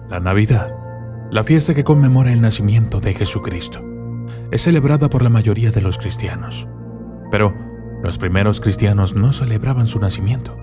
La Navidad, la fiesta que conmemora el nacimiento de Jesucristo, es celebrada por la mayoría de los cristianos. Pero los primeros cristianos no celebraban su nacimiento,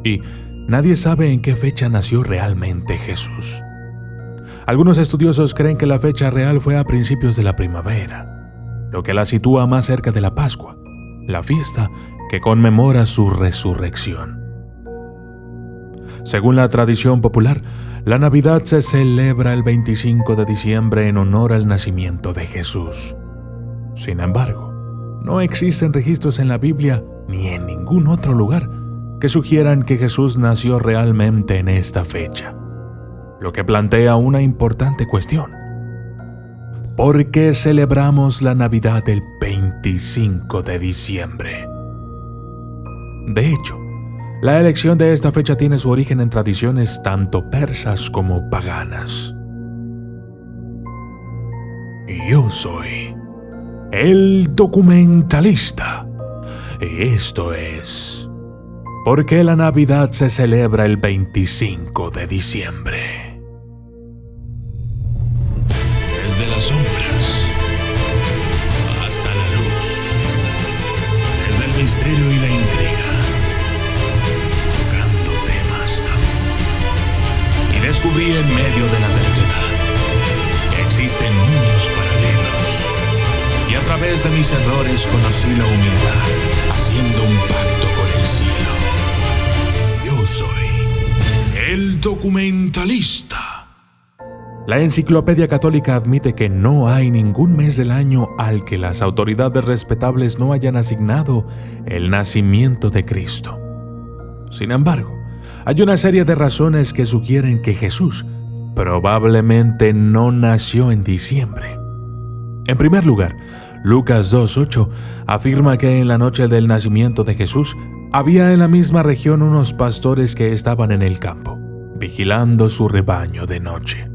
y nadie sabe en qué fecha nació realmente Jesús. Algunos estudiosos creen que la fecha real fue a principios de la primavera, lo que la sitúa más cerca de la Pascua, la fiesta que conmemora su resurrección. Según la tradición popular, la Navidad se celebra el 25 de diciembre en honor al nacimiento de Jesús. Sin embargo, no existen registros en la Biblia ni en ningún otro lugar que sugieran que Jesús nació realmente en esta fecha, lo que plantea una importante cuestión. ¿Por qué celebramos la Navidad el 25 de diciembre? De hecho, la elección de esta fecha tiene su origen en tradiciones tanto persas como paganas. Yo soy el documentalista, y esto es ¿por qué la Navidad se celebra el 25 de diciembre? Desde las sombras hasta la luz, desde el misterio y la intriga, descubrí en medio de la terquedad que existen mundos paralelos, y a través de mis errores conocí la humildad, haciendo un pacto con el cielo. Yo soy el documentalista. La Enciclopedia Católica admite que no hay ningún mes del año al que las autoridades respetables no hayan asignado el nacimiento de Cristo. Sin embargo, hay una serie de razones que sugieren que Jesús probablemente no nació en diciembre. En primer lugar, Lucas 2:8 afirma que en la noche del nacimiento de Jesús había en la misma región unos pastores que estaban en el campo, vigilando su rebaño de noche.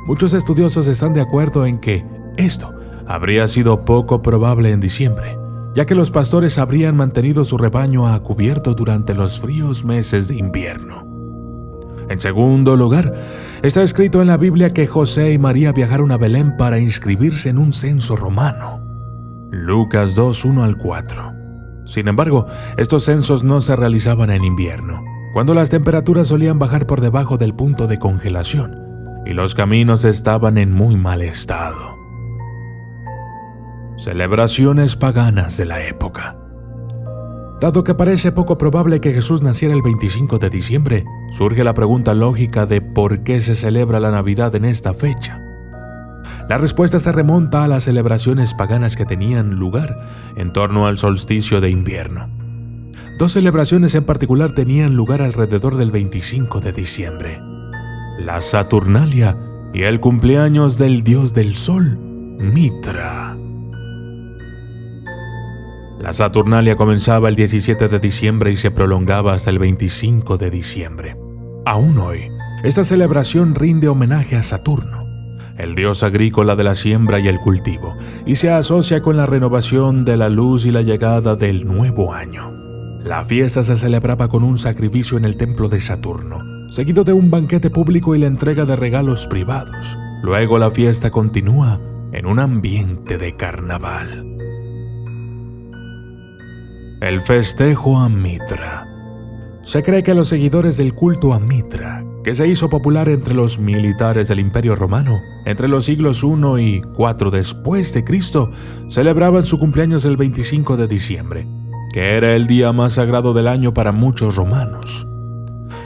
Muchos estudiosos están de acuerdo en que esto habría sido poco probable en diciembre, ya que los pastores habrían mantenido su rebaño a cubierto durante los fríos meses de invierno. En segundo lugar, está escrito en la Biblia que José y María viajaron a Belén para inscribirse en un censo romano. Lucas 2:1-4. Sin embargo, estos censos no se realizaban en invierno, cuando las temperaturas solían bajar por debajo del punto de congelación y los caminos estaban en muy mal estado. Celebraciones paganas de la época. Dado que parece poco probable que Jesús naciera el 25 de diciembre, surge la pregunta lógica de por qué se celebra la Navidad en esta fecha. La respuesta se remonta a las celebraciones paganas que tenían lugar en torno al solsticio de invierno. Dos celebraciones en particular tenían lugar alrededor del 25 de diciembre: la Saturnalia y el cumpleaños del dios del sol, Mitra. La Saturnalia comenzaba el 17 de diciembre y se prolongaba hasta el 25 de diciembre. Aún hoy, esta celebración rinde homenaje a Saturno, el dios agrícola de la siembra y el cultivo, y se asocia con la renovación de la luz y la llegada del nuevo año. La fiesta se celebraba con un sacrificio en el templo de Saturno, seguido de un banquete público y la entrega de regalos privados. Luego la fiesta continúa en un ambiente de carnaval. El festejo a Mitra. Se cree que los seguidores del culto a Mitra, que se hizo popular entre los militares del Imperio Romano entre los siglos I y IV después de Cristo, celebraban su cumpleaños el 25 de diciembre, que era el día más sagrado del año para muchos romanos.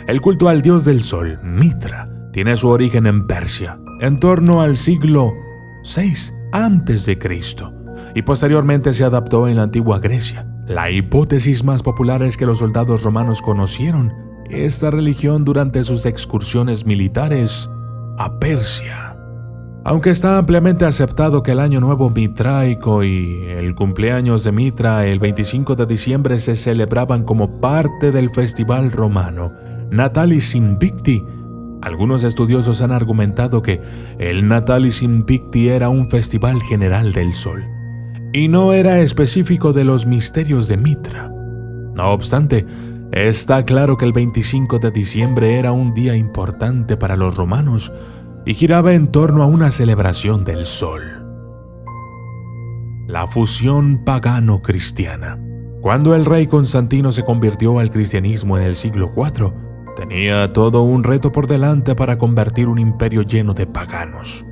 El culto al dios del sol, Mitra, tiene su origen en Persia, en torno al siglo VI a.C., y posteriormente se adaptó en la antigua Grecia. La hipótesis más popular es que los soldados romanos conocieron esta religión durante sus excursiones militares a Persia. Aunque está ampliamente aceptado que el Año Nuevo Mitraico y el cumpleaños de Mitra el 25 de diciembre se celebraban como parte del festival romano Natalis Invicti, algunos estudiosos han argumentado que el Natalis Invicti era un festival general del sol y no era específico de los misterios de Mitra. No obstante, Está claro que el 25 de diciembre era un día importante para los romanos y giraba en torno a una celebración del sol. La fusión pagano-cristiana. Cuando el rey Constantino se convirtió al cristianismo en el siglo IV, tenía todo un reto por delante para convertir un imperio lleno de paganos.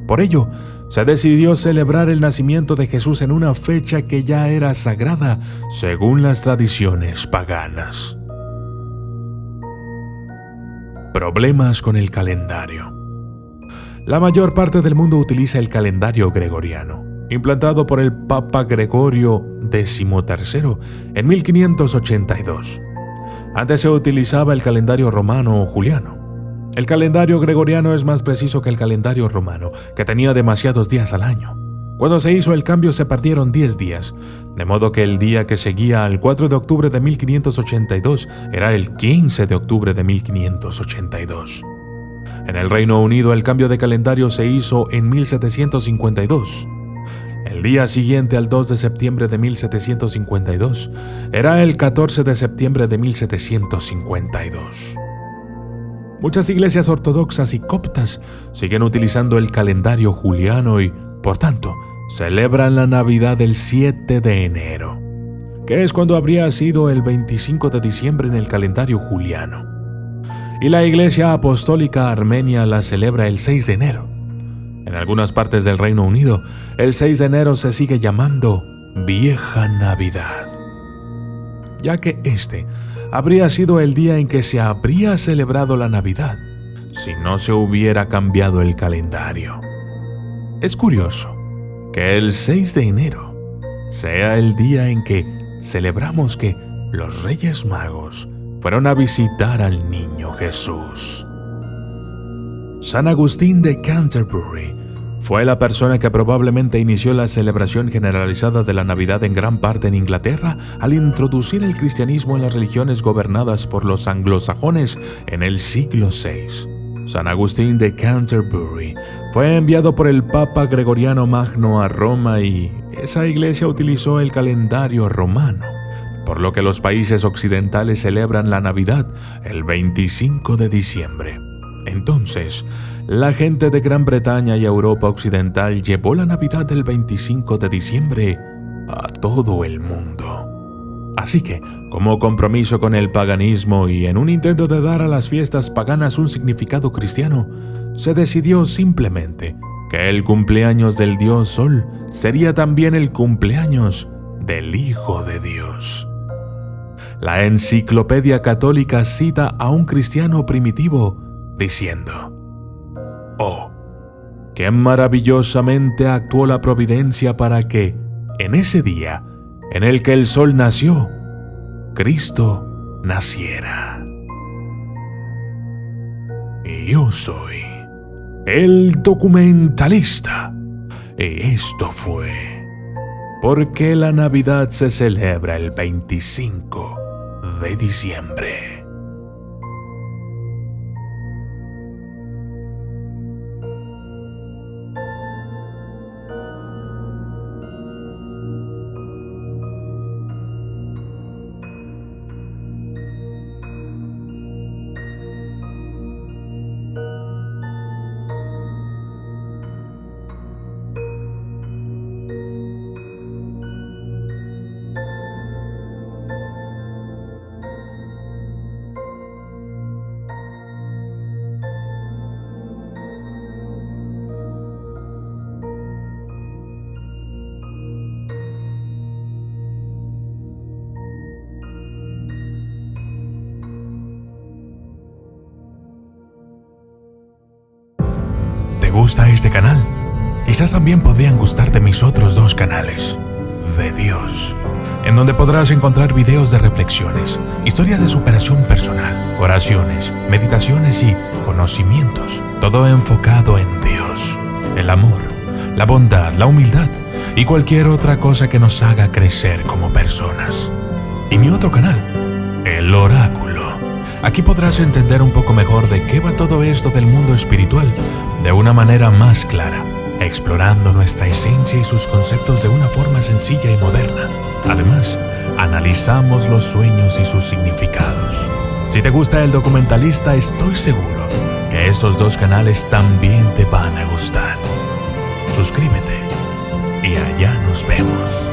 Por ello, se decidió celebrar el nacimiento de Jesús en una fecha que ya era sagrada según las tradiciones paganas. Problemas con el calendario. La mayor parte del mundo utiliza el calendario gregoriano, implantado por el Papa Gregorio XIII en 1582. Antes se utilizaba el calendario romano o juliano. El calendario gregoriano es más preciso que el calendario romano, que tenía demasiados días al año. Cuando se hizo el cambio se perdieron 10 días, de modo que el día que seguía al 4 de octubre de 1582 era el 15 de octubre de 1582. En el Reino Unido el cambio de calendario se hizo en 1752. El día siguiente al 2 de septiembre de 1752 era el 14 de septiembre de 1752. Muchas iglesias ortodoxas y coptas siguen utilizando el calendario juliano y, por tanto, celebran la Navidad el 7 de enero, que es cuando habría sido el 25 de diciembre en el calendario juliano. Y la Iglesia Apostólica Armenia la celebra el 6 de enero. En algunas partes del Reino Unido, el 6 de enero se sigue llamando Vieja Navidad, ya que este habría sido el día en que se habría celebrado la Navidad, si no se hubiera cambiado el calendario. Es curioso que el 6 de enero sea el día en que celebramos que los Reyes Magos fueron a visitar al niño Jesús. San Agustín de Canterbury fue la persona que probablemente inició la celebración generalizada de la Navidad en gran parte en Inglaterra al introducir el cristianismo en las religiones gobernadas por los anglosajones en el siglo VI. San Agustín de Canterbury fue enviado por el Papa Gregoriano Magno a Roma y esa iglesia utilizó el calendario romano, por lo que los países occidentales celebran la Navidad el 25 de diciembre. Entonces, la gente de Gran Bretaña y Europa Occidental llevó la Navidad del 25 de diciembre a todo el mundo. Así que, como compromiso con el paganismo y en un intento de dar a las fiestas paganas un significado cristiano, se decidió simplemente que el cumpleaños del dios Sol sería también el cumpleaños del Hijo de Dios. La Enciclopedia Católica cita a un cristiano primitivo diciendo: «Oh, qué maravillosamente actuó la providencia para que, en ese día en el que el sol nació, Cristo naciera». Y yo soy el documentalista. Y esto fue ¿Por qué la Navidad se celebra el 25 de diciembre? ¿Te gusta este canal? Quizás también podrían gustarte mis otros 2 canales de Dios, en donde podrás encontrar videos de reflexiones, historias de superación personal, oraciones, meditaciones y conocimientos, todo enfocado en Dios, el amor, la bondad, la humildad y cualquier otra cosa que nos haga crecer como personas. Y mi otro canal, El Oráculo. Aquí podrás entender un poco mejor de qué va todo esto del mundo espiritual de una manera más clara, explorando nuestra esencia y sus conceptos de una forma sencilla y moderna. Además, analizamos los sueños y sus significados. Si te gusta El Documentalista, estoy seguro que estos dos canales también te van a gustar. Suscríbete y allá nos vemos.